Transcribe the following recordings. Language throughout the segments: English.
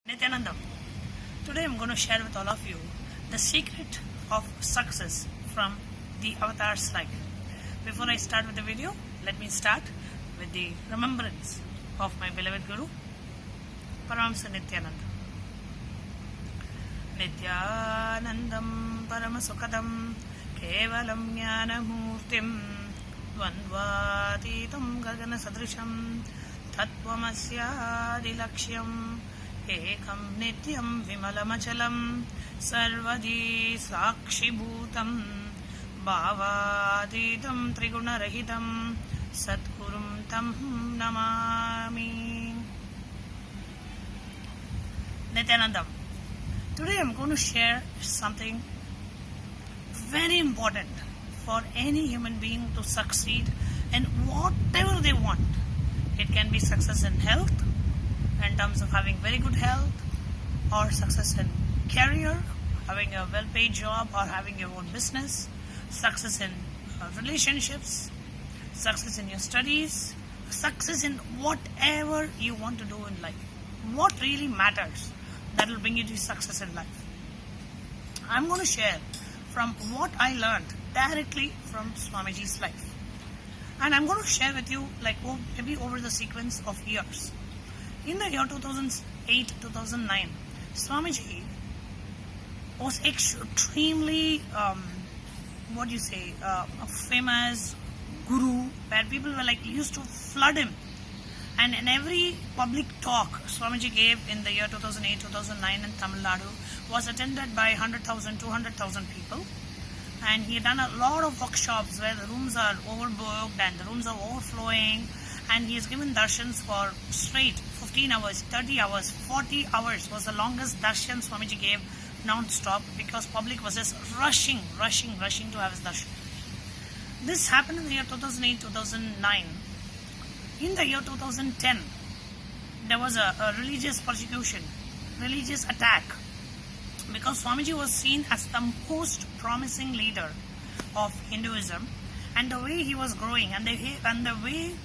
Nityanandam. Today I'm going to share with all of you the secret of success from the Avatar's life. Before I start with the video, let me start with the remembrance of my beloved Guru, Paramahamsa Nityananda. Nityanandam Paramasukadam Kevalam Jnanamurtim Dvandvatitam Gagana Sadrisham Tattvamasya Ekam Nityam Vimalamachalam Sarvadi Sakshibhutam Bhavaditam Trigunarahitam Satgurum Tam Namami. Nityanandam. Today I am going to share something very important for any human being to succeed in whatever they want. It can be success in health, in terms of having very good health, or success in career, having a well-paid job or having your own business, success in relationships, success in your studies, success in whatever you want to do in life. What really matters that will bring you to success in life. I'm going to share from what I learned directly from Swamiji's life. And I'm going to share with you maybe over the sequence of years. In the year 2008-2009, Swamiji was extremely, a famous guru, where people were used to flood him. And in every public talk Swamiji gave in the year 2008-2009 in Tamil Nadu was attended by 100,000, 200,000 people. And he had done a lot of workshops where the rooms are overbooked and the rooms are overflowing. And he has given darshans for straight 15 hours, 30 hours, 40 hours was the longest darshan Swamiji gave non-stop, because public was just rushing to have his darshan. This happened in the year 2008-2009. In the year 2010, there was a religious persecution, religious attack, because Swamiji was seen as the most promising leader of Hinduism, and the way he was growing and the way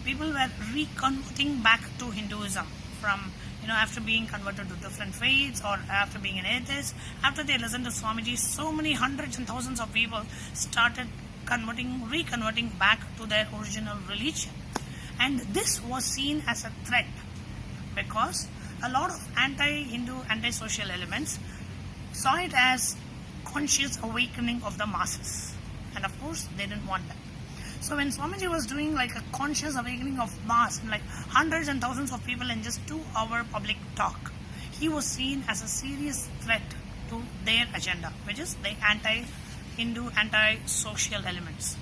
people were reconverting back to Hinduism from, after being converted to different faiths or after being an atheist. After they listened to Swamiji, so many hundreds and thousands of people started reconverting back to their original religion. And this was seen as a threat, because a lot of anti-Hindu, anti-social elements saw it as conscious awakening of the masses. And of course, they didn't want that. So when Swamiji was doing a conscious awakening of mass, hundreds and thousands of people in just 2-hour public talk, he was seen as a serious threat to their agenda, which is the anti-Hindu, anti-social elements.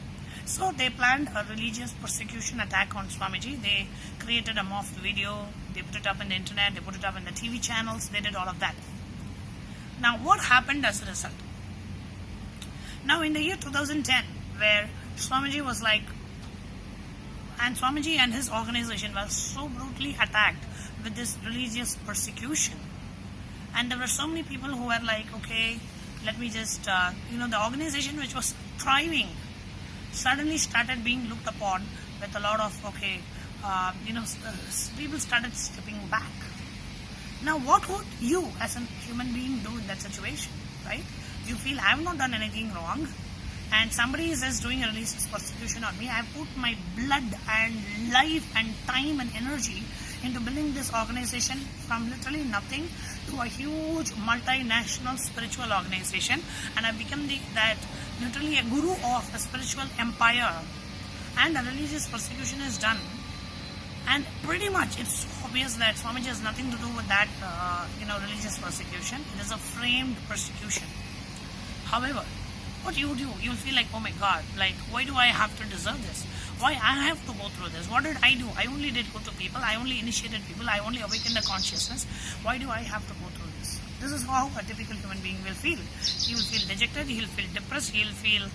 So they planned a religious persecution attack on Swamiji. They created a morphed video, they put it up on the internet, they put it up in the TV channels, they did all of that. Now what happened as a result? Now in the year 2010, where Swamiji was and Swamiji and his organization were so brutally attacked with this religious persecution, and there were so many people who were okay, let me just, the organization which was thriving suddenly started being looked upon with a lot of, people started stepping back. Now what would you as a human being do in that situation, right? You feel I have not done anything wrong, and somebody is just doing a religious persecution on me. I put my blood and life and time and energy into building this organization from literally nothing to a huge multinational spiritual organization, and I become literally a guru of a spiritual empire, and a religious persecution is done. And pretty much it's so obvious that Swamiji has nothing to do with that religious persecution. It is a framed persecution. However, what you do, you'll feel oh my God, why do I have to deserve this? Why I have to go through this? What did I do? I only did good to people. I only initiated people. I only awakened the consciousness. Why do I have to go through this? This is how a typical human being will feel. He will feel dejected. He'll feel depressed. He'll feel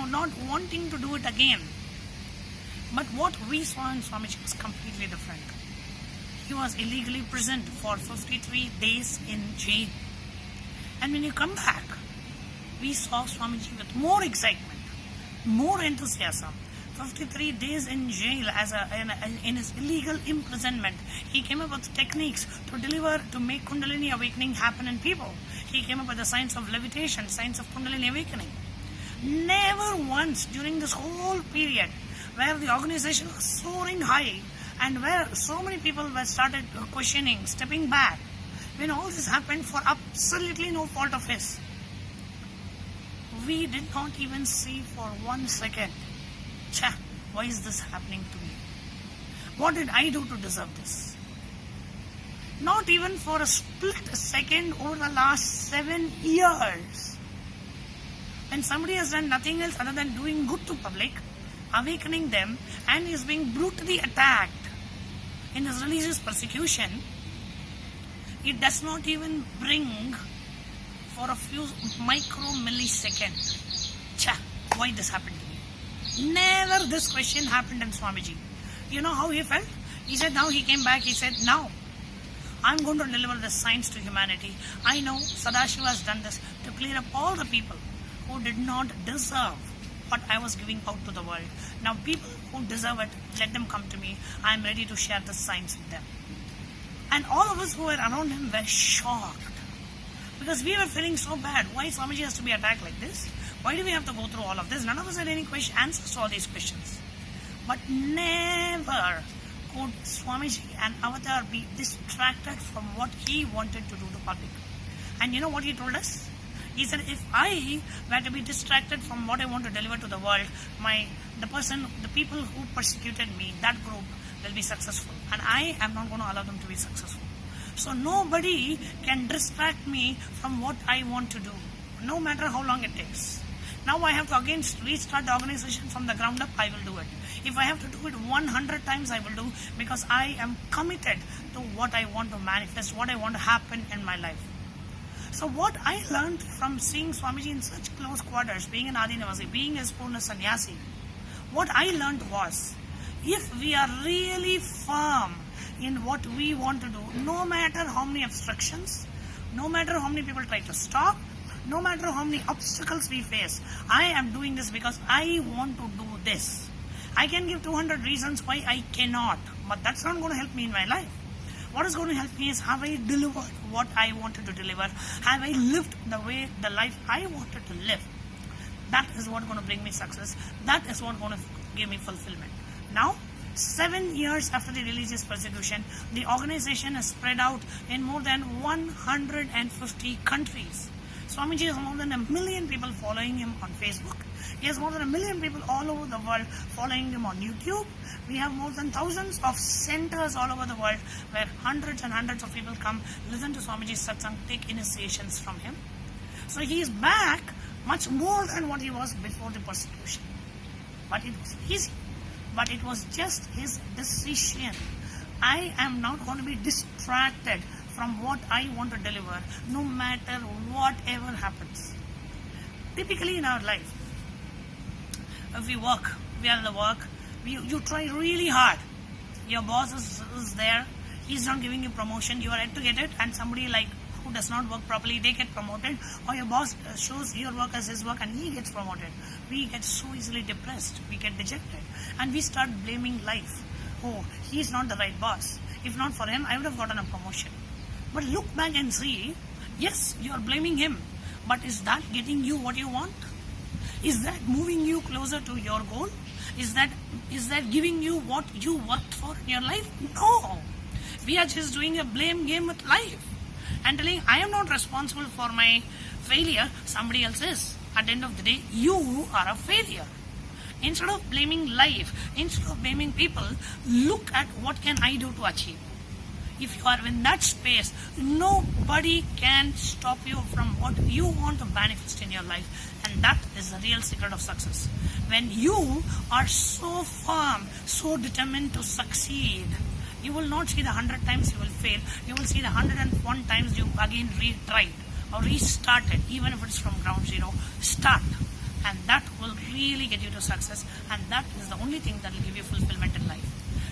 not wanting to do it again. But what we saw in Swamiji was completely different. He was illegally imprisoned for 53 days in jail. And when you come back, we saw Swamiji with more excitement, more enthusiasm, 53 days in jail in his illegal imprisonment. He came up with techniques to make Kundalini awakening happen in people. He came up with the science of levitation, science of Kundalini awakening. Never once during this whole period where the organization was soaring high and where so many people were started questioning, stepping back, when all this happened for absolutely no fault of his, we did not even see for 1 second, why is this happening to me? What did I do to deserve this? Not even for a split second over the last 7 years. When somebody has done nothing else other than doing good to public, awakening them, and is being brutally attacked in his religious persecution, it does not even bring for a few micro milliseconds. Why this happened to me? Never this question happened in Swamiji. You know how he felt? He said now he came back, he said now I'm going to deliver this science to humanity. I know Sadashiva has done this to clear up all the people who did not deserve what I was giving out to the world. Now people who deserve it, let them come to me. I am ready to share the science with them. And all of us who were around him were shocked. Because we were feeling so bad. Why Swamiji has to be attacked like this? Why do we have to go through all of this? None of us had any answers to all these questions. But never could Swamiji and Avatar be distracted from what he wanted to do to public. And you know what he told us? He said, if I were to be distracted from what I want to deliver to the world, the people who persecuted me, that group will be successful. And I am not going to allow them to be successful. So nobody can distract me from what I want to do, no matter how long it takes. Now I have to again restart the organization from the ground up, I will do it. If I have to do it 100 times, I will do, because I am committed to what I want to manifest, what I want to happen in my life. So what I learned from seeing Swamiji in such close quarters, being an Adinavasi, being a Purna Sannyasi, what I learned was, if we are really firm in what we want to do, no matter how many obstructions, no matter how many people try to stop, no matter how many obstacles we face, I am doing this because I want to do this. I can give 200 reasons why I cannot, but that's not going to help me in my life. What is going to help me is, have I delivered what I wanted to deliver? Have I lived the life I wanted to live? That is what is going to bring me success. That is what is going to give me fulfillment. Now, 7 years after the religious persecution, the organization is spread out in more than 150 countries. Swamiji has more than 1 million people following him on Facebook. He has more than 1 million people all over the world following him on YouTube. We have more than thousands of centers all over the world where hundreds and hundreds of people come, listen to Swamiji's satsang, take initiations from him. So he is back much more than what he was before the persecution. But it was easy. But it was just his decision. I am not going to be distracted from what I want to deliver, no matter whatever happens. Typically in our life, if we work, we are in the work, you try really hard. Your boss is there, he's not giving you promotion, you are yet to get it, and somebody who does not work properly, they get promoted, or your boss shows your work as his work and he gets promoted. We get so easily depressed, we get dejected, and we start blaming life. Oh, he's not the right boss. If not for him, I would have gotten a promotion. But look back and see, yes, you are blaming him, but is that getting you what you want? Is that moving you closer to your goal? Is that giving you what you worked for in your life? No. We are just doing a blame game with life and telling, I am not responsible for my failure, somebody else is. At the end of the day, you are a failure. Instead of blaming life, instead of blaming people, look at what can I do to achieve. If you are in that space, nobody can stop you from what you want to manifest in your life. And that is the real secret of success. When you are so firm, so determined to succeed, you will not see the 100 times you will fail. You will see the 101 times you again retried or restarted, even if it's from ground zero. Start. And that will really get you to success. And that is the only thing that will give you fulfillment in life.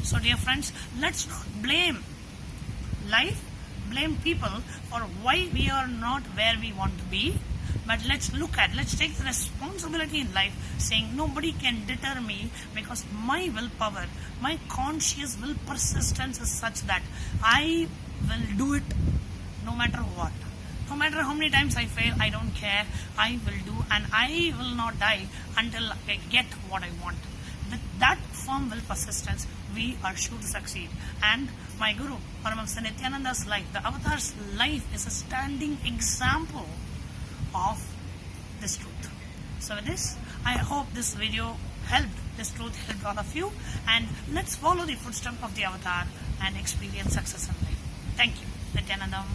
So dear friends, let's not blame life, blame people for why we are not where we want to be, But let's take the responsibility in life, saying nobody can deter me, because my willpower, my conscious will persistence is such that I will do it no matter what. No matter how many times I fail, I don't care. I will do, and I will not die until I get what I want. With that firm will persistence, we are sure to succeed. And my Guru, Paramahamsa Nityananda's life, the Avatar's life, is a standing example of this truth. So with this, I hope this video helped, this truth helped all of you, and let's follow the footsteps of the Avatar and experience success in life. Thank you. Nityanandam.